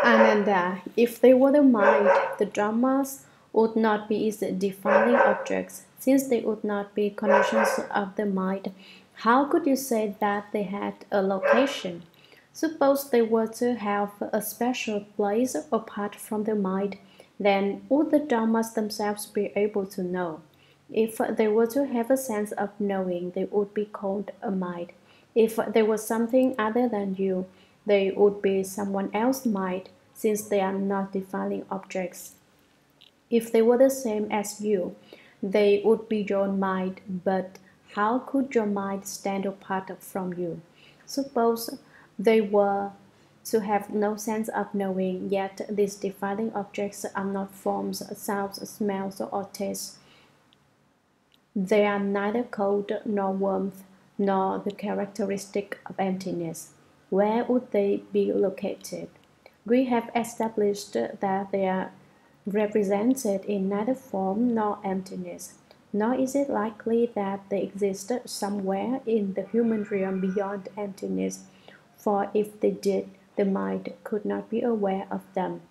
Ananda, if they were the mind, the Dhammas would not be its defining objects. Since they would not be conditions of the mind, how could you say that they had a location? Suppose they were to have a special place apart from the mind, then would the Dhammas themselves be able to know? If they were to have a sense of knowing, they would be called a mind. If they were something other than you, they would be someone else's mind, since they are not defining objects. If they were the same as you, they would be your mind, but how could your mind stand apart from you? Suppose they were to have no sense of knowing, yet these defining objects are not forms, sounds, smells, or tastes. They are neither cold nor warmth, nor the characteristic of emptiness. Where would they be located? We have established that they are represented in neither form nor emptiness, nor is it likely that they exist somewhere in the human realm beyond emptiness, for if they did, the mind could not be aware of them.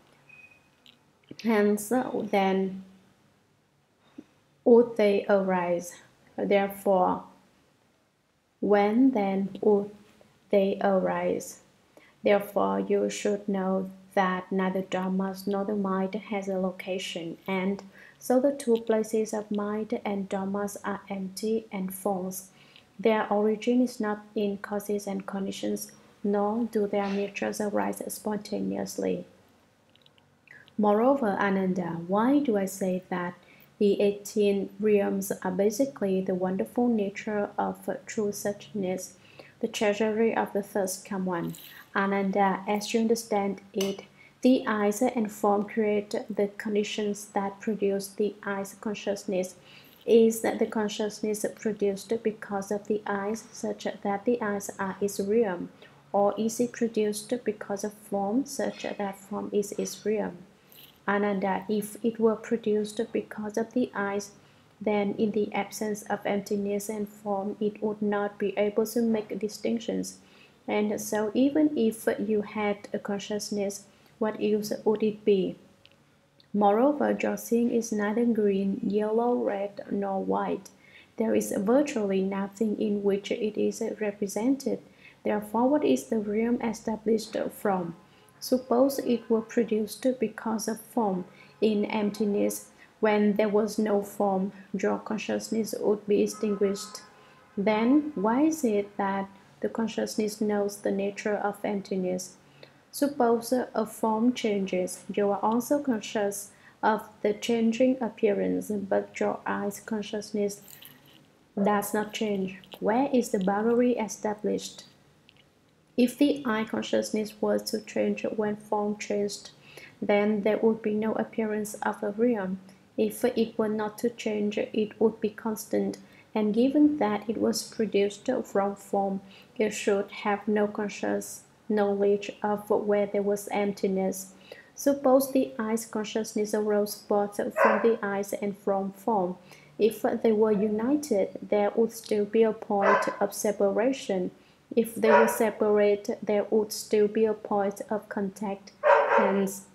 Hence, then, would they arise? Therefore, when then would they arise? Therefore, you should know that neither Dhammas nor the mind has a location, and so the two places of mind and Dhammas are empty and false. Their origin is not in causes and conditions, nor do their natures arise spontaneously. Moreover, Ananda, why do I say that the 18 realms are basically the wonderful nature of true suchness, the treasury of the first come one? Ananda, as you understand it, the eyes and form create the conditions that produce the eyes consciousness. Is that the consciousness produced because of the eyes, such that the eyes are its realm, or is it produced because of form, such that form is its realm? Ananda, if it were produced because of the eyes, then in the absence of emptiness and form, it would not be able to make distinctions. And so, even if you had a consciousness, what use would it be? Moreover, your seeing is neither green, yellow, red, nor white. There is virtually nothing in which it is represented. Therefore, what is the realm established from? Suppose it were produced because of form. In emptiness, when there was no form, your consciousness would be extinguished. Then, why is it that the consciousness knows the nature of emptiness? Suppose a form changes, you are also conscious of the changing appearance, but your eyes consciousness does not change. Where is the boundary established? If the eye consciousness was to change when form changed, then there would be no appearance of a realm. If it were not to change, it would be constant, and given that it was produced from form, it should have no conscious knowledge of where there was emptiness. Suppose the eye's consciousness arose both from the eyes and from form. If they were united, there would still be a point of separation. If they were separate, there would still be a point of contact. Hence,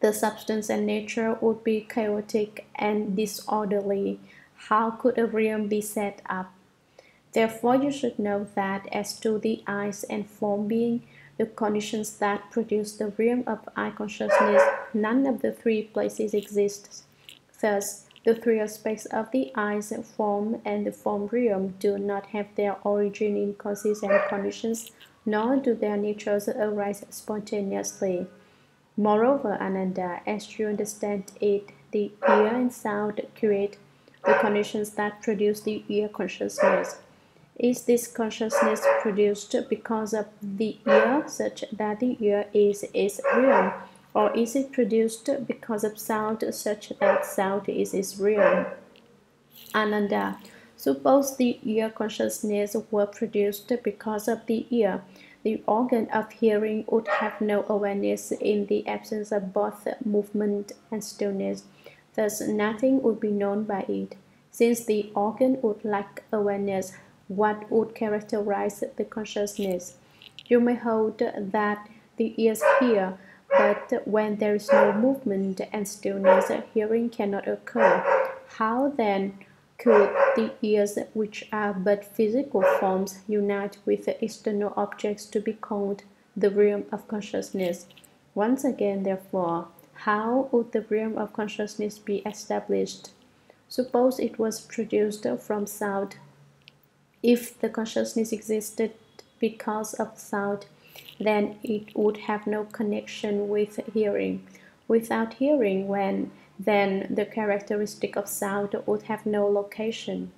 the substance and nature would be chaotic and disorderly. How could a realm be set up? Therefore, you should know that as to the eyes and form being the conditions that produce the realm of eye consciousness, none of the three places exists. Thus, the three aspects of the eyes, form, and the form realm do not have their origin in causes and conditions, nor do their natures arise spontaneously. Moreover, Ananda, as you understand it, the ear and sound create the conditions that produce the ear consciousness. Is this consciousness produced because of the ear, such that the ear is its realm, or is it produced because of sound, such that sound is its realm? Ananda, suppose the ear consciousness were produced because of the ear. The organ of hearing would have no awareness in the absence of both movement and stillness. Thus, nothing would be known by it. Since the organ would lack awareness, what would characterize the consciousness? You may hold that the ears hear, But when there is no movement and stillness, hearing cannot occur. How then could the ears, which are but physical forms, unite with the external objects to be called the realm of consciousness? Once again, therefore, how would the realm of consciousness be established? Suppose it was produced from sound. If the consciousness existed because of sound, then it would have no connection with hearing. Without hearing, then the characteristic of sound would have no location.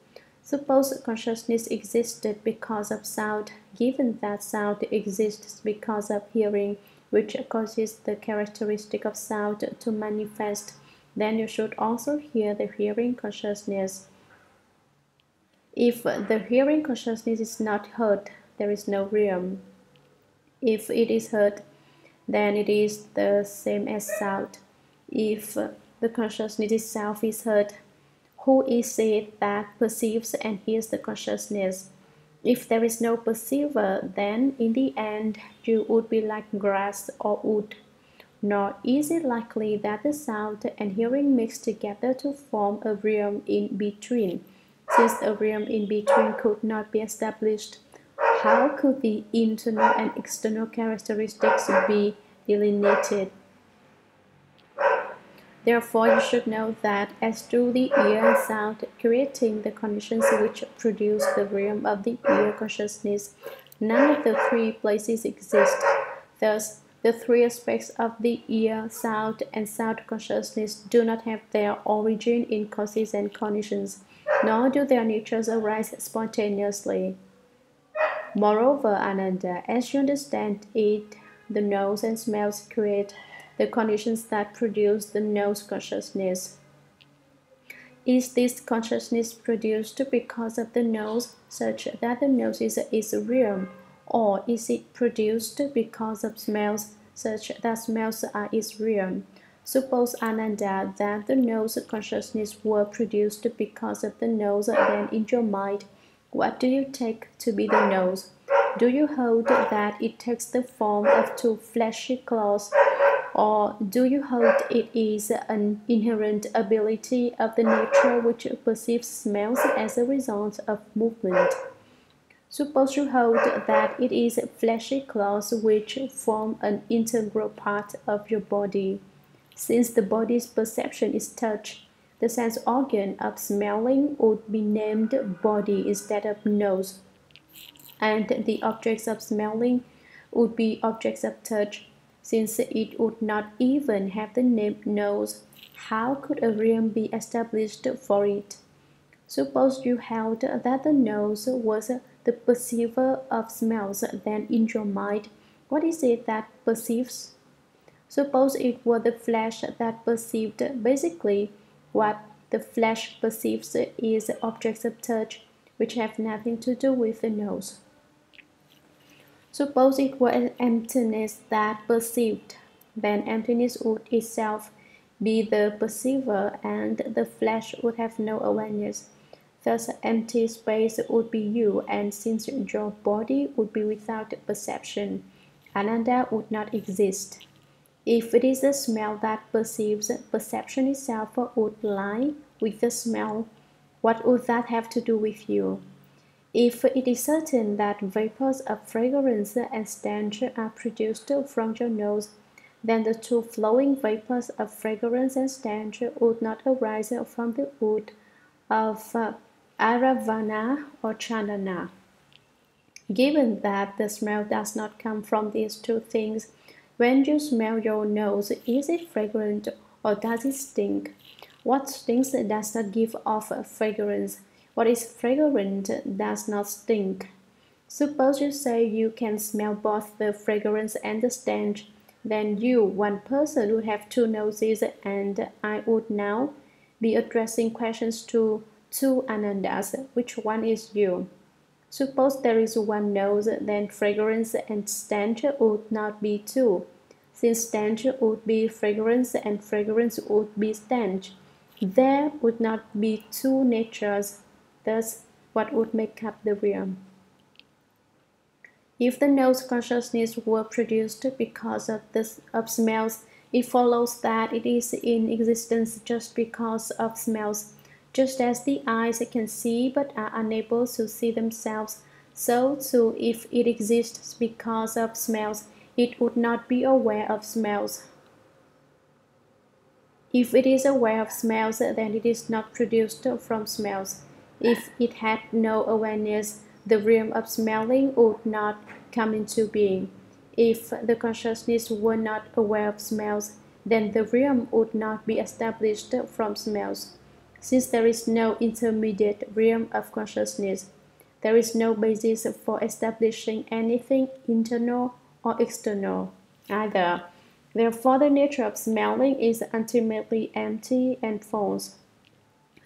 Suppose consciousness existed because of sound, given that sound exists because of hearing, which causes the characteristic of sound to manifest, then you should also hear the hearing consciousness. If the hearing consciousness is not heard, there is no realm. If it is heard, then it is the same as sound. If the consciousness itself is heard, who is it that perceives and hears the consciousness? If there is no perceiver, then in the end you would be like grass or wood. Nor is it likely that the sound and hearing mix together to form a realm in between. Since a realm in between could not be established, how could the internal and external characteristics be delineated? Therefore, you should know that as to the ear and sound, creating the conditions which produce the realm of the ear consciousness, none of the three places exist. Thus, the three aspects of the ear, sound, and sound consciousness do not have their origin in causes and conditions, nor do their natures arise spontaneously. Moreover, Ananda, as you understand it, the nose and smells create the conditions that produce the nose consciousness. Is this consciousness produced because of the nose, such that the nose is a realm, or is it produced because of smells, such that smells are its realm? Suppose, Ananda, that the nose consciousness were produced because of the nose, then in your mind, what do you take to be the nose? Do you hold that it takes the form of two fleshy claws, or do you hold it is an inherent ability of the nature which perceives smells as a result of movement? Suppose you hold that it is fleshy claws which form an integral part of your body. Since the body's perception is touch, the sense organ of smelling would be named body instead of nose, and the objects of smelling would be objects of touch. Since it would not even have the name nose, how could a realm be established for it? Suppose you held that the nose was the perceiver of smells, then in your mind, what is it that perceives? Suppose it were the flesh that perceived. Basically, what the flesh perceives is objects of touch, which have nothing to do with the nose. Suppose it were an emptiness that perceived, then emptiness would itself be the perceiver, and the flesh would have no awareness. Thus, empty space would be you, and since your body would be without perception, Ananda would not exist. If it is the smell that perceives, perception itself would lie with the smell. What would that have to do with you? If it is certain that vapors of fragrance and stench are produced from your nose, then the two flowing vapors of fragrance and stench would not arise from the wood of Aravana or Chandana. Given that the smell does not come from these two things, when you smell your nose, is it fragrant or does it stink? What stinks does not give off fragrance. What is fragrant does not stink. Suppose you say you can smell both the fragrance and the stench, then you, one person, would have two noses, and I would now be addressing questions to two Anandas. Which one is you? Suppose there is one nose, then fragrance and stench would not be two, since stench would be fragrance and fragrance would be stench. There would not be two natures. Thus, what would make up the realm? If the nose consciousness were produced because of smells, it follows that it is in existence just because of smells. Just as the eyes can see but are unable to see themselves, so too if it exists because of smells, it would not be aware of smells. If it is aware of smells, then it is not produced from smells. If it had no awareness, the realm of smelling would not come into being. If the consciousness were not aware of smells, then the realm would not be established from smells. Since there is no intermediate realm of consciousness, there is no basis for establishing anything internal or external either. Therefore, the nature of smelling is ultimately empty and false.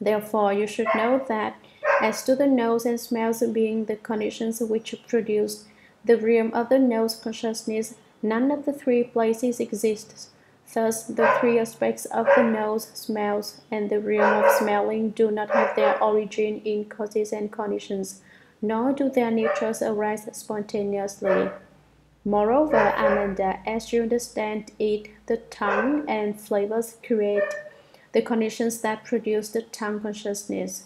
Therefore, you should know that as to the nose and smells being the conditions which produce the realm of the nose consciousness, none of the three places exists. Thus, the three aspects of the nose, smells, and the realm of smelling do not have their origin in causes and conditions, nor do their natures arise spontaneously. Moreover, Ananda, as you understand it, the tongue and flavors create the conditions that produce the tongue consciousness.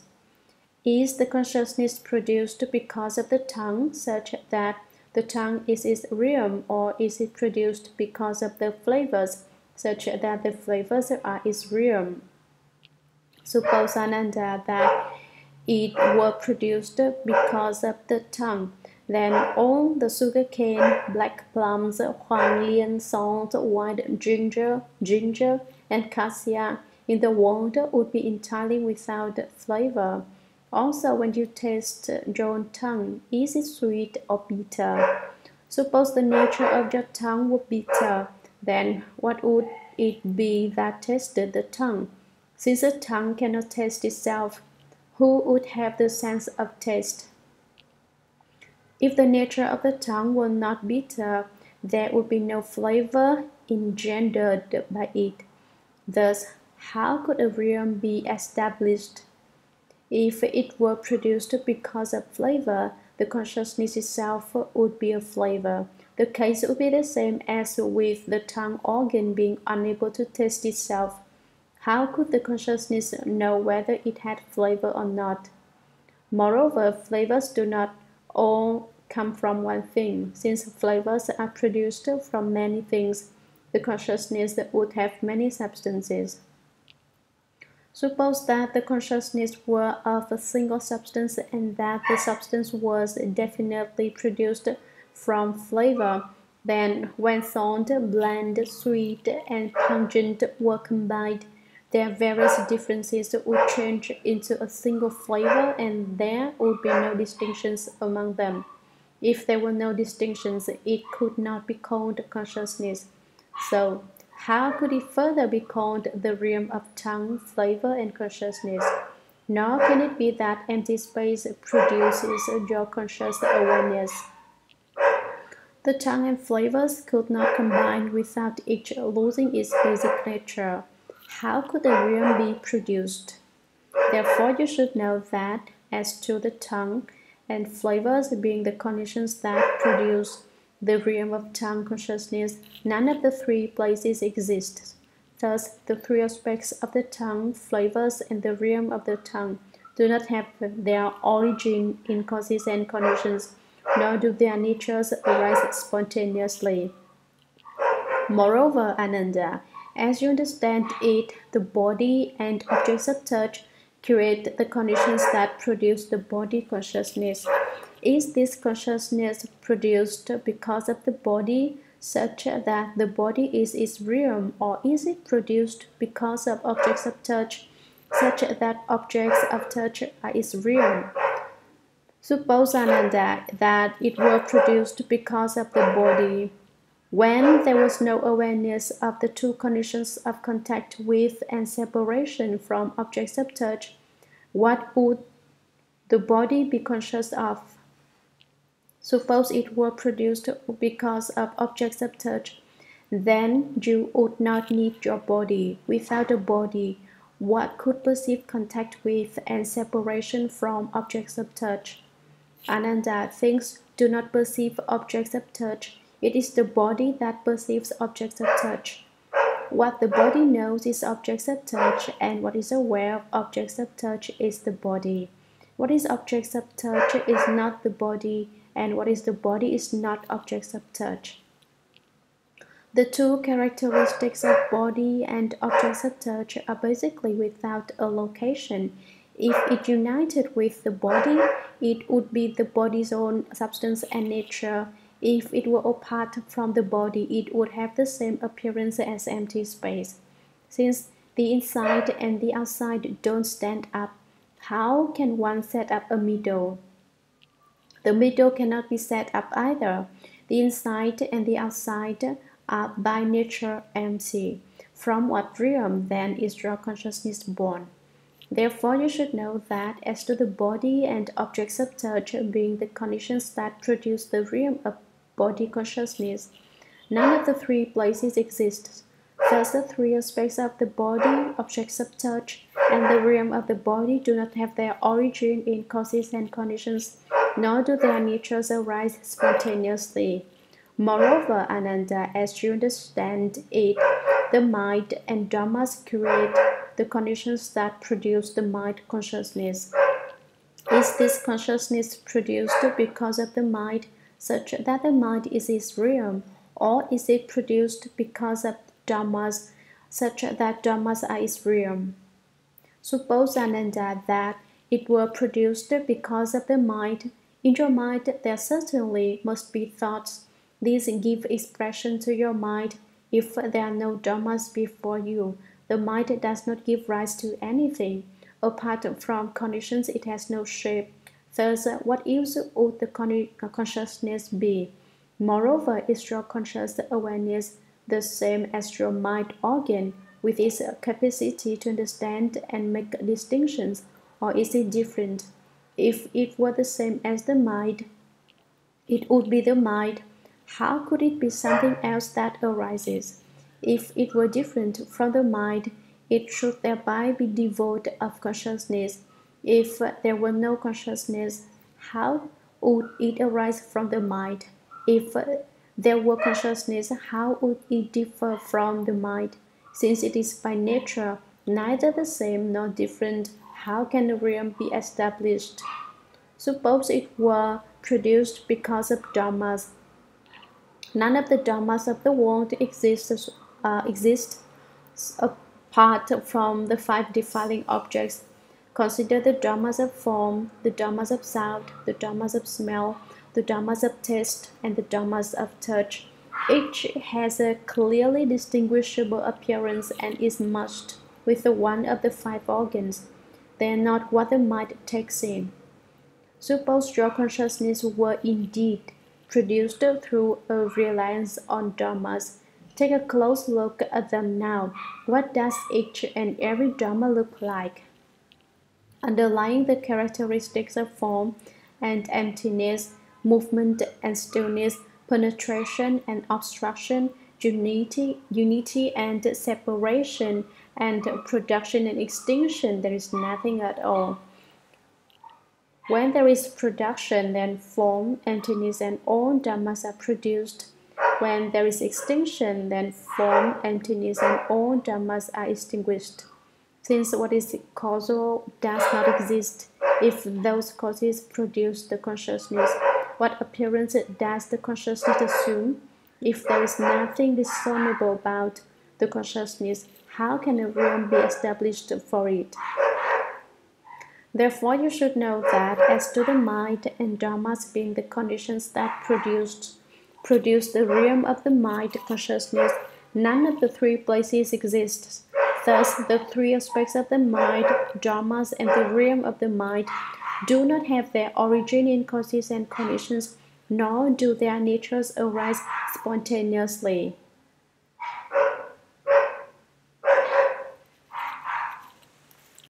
Is the consciousness produced because of the tongue, such that the tongue is its realm, or is it produced because of the flavors, such that the flavors are its realm? Suppose, Ananda, that it were produced because of the tongue. Then all the sugarcane, black plums, huang lian, salt, white ginger, and cassia in the world would be entirely without flavor. Also, when you taste your own tongue, is it sweet or bitter? Suppose the nature of your tongue were bitter, then what would it be that tasted the tongue? Since the tongue cannot taste itself, who would have the sense of taste? If the nature of the tongue were not bitter, there would be no flavor engendered by it. Thus, how could a realm be established? If it were produced because of flavor, the consciousness itself would be a flavor. The case would be the same as with the tongue organ being unable to taste itself. How could the consciousness know whether it had flavor or not? Moreover, flavors do not all come from one thing. Since flavors are produced from many things, the consciousness would have many substances. Suppose that the consciousness were of a single substance and that the substance was definitely produced from flavor. Then, when thorn, bland, sweet, and pungent were combined, their various differences would change into a single flavor, and there would be no distinctions among them. If there were no distinctions, it could not be called consciousness. So, how could it further be called the realm of tongue, flavor, and consciousness? Nor can it be that empty space produces your conscious awareness. The tongue and flavors could not combine without each losing its basic nature. How could a realm be produced? Therefore, you should know that as to the tongue and flavors being the conditions that produce the realm of tongue consciousness, none of the three places exists. Thus, the three aspects of the tongue, flavors, and the realm of the tongue do not have their origin in causes and conditions, nor do their natures arise spontaneously. Moreover, Ananda, as you understand it, the body and objects of touch create the conditions that produce the body consciousness. Is this consciousness produced because of the body, such that the body is its realm, or is it produced because of objects of touch, such that objects of touch are its realm? Suppose, Ananda, that it were produced because of the body. When there was no awareness of the two conditions of contact with and separation from objects of touch, what would the body be conscious of? Suppose it were produced because of objects of touch, then you would not need your body. Without a body, what could perceive contact with and separation from objects of touch? Ananda, things do not perceive objects of touch. It is the body that perceives objects of touch. What the body knows is objects of touch, and what is aware of objects of touch is the body. What is objects of touch is not the body, and what is the body is not objects of touch. The two characteristics of body and objects of touch are basically without a location. If it united with the body, it would be the body's own substance and nature. If it were apart from the body, it would have the same appearance as empty space. Since the inside and the outside don't stand up, how can one set up a middle? The middle cannot be set up either. The inside and the outside are by nature empty. From what realm then is your consciousness born? Therefore, you should know that as to the body and objects of touch being the conditions that produce the realm of body consciousness, none of the three places exists. Thus, the three aspects of the body, objects of touch, and the realm of the body do not have their origin in causes and conditions, nor do their natures arise spontaneously. Moreover, Ananda, as you understand it, the mind and dhammas create the conditions that produce the mind consciousness. Is this consciousness produced because of the mind, such that the mind is its realm, or is it produced because of dhammas, such that dhammas are its realm? Suppose, Ananda, that it were produced because of the mind. In your mind there certainly must be thoughts. These give expression to your mind. If there are no dhammas before you, the mind does not give rise to anything. Apart from conditions, it has no shape. Thus, what use would the consciousness be? Moreover, is your conscious awareness the same as your mind organ, with its capacity to understand and make distinctions, or is it different? If it were the same as the mind, it would be the mind. How could it be something else that arises? If it were different from the mind, it should thereby be devoid of consciousness. If there were no consciousness, how would it arise from the mind? If there were consciousness, how would it differ from the mind? Since it is by nature neither the same nor different, how can the realm be established? Suppose it were produced because of dhammas. None of the dhammas of the world exists apart from the five defiling objects. Consider the dhammas of form, the dhammas of sound, the dhammas of smell, the dhammas of taste, and the dhammas of touch. Each has a clearly distinguishable appearance and is merged with the one of the five organs. They are not what the mind takes in. Suppose your consciousness were indeed produced through a reliance on dhammas. Take a close look at them now. What does each and every dhamma look like? Underlying the characteristics of form and emptiness, movement and stillness, penetration and obstruction, unity and separation, and production and extinction, there is nothing at all. When there is production, then form, emptiness, and all dhammas are produced. When there is extinction, then form, emptiness, and all dhammas are extinguished. Since what is causal does not exist, if those causes produce the consciousness, what appearance does the consciousness assume? If there is nothing discernible about the consciousness, how can a realm be established for it? Therefore, you should know that as to the mind and dhammas being the conditions that produce the realm of the mind consciousness, none of the three places exists. Thus, the three aspects of the mind, dhammas, and the realm of the mind do not have their origin in causes and conditions, nor do their natures arise spontaneously.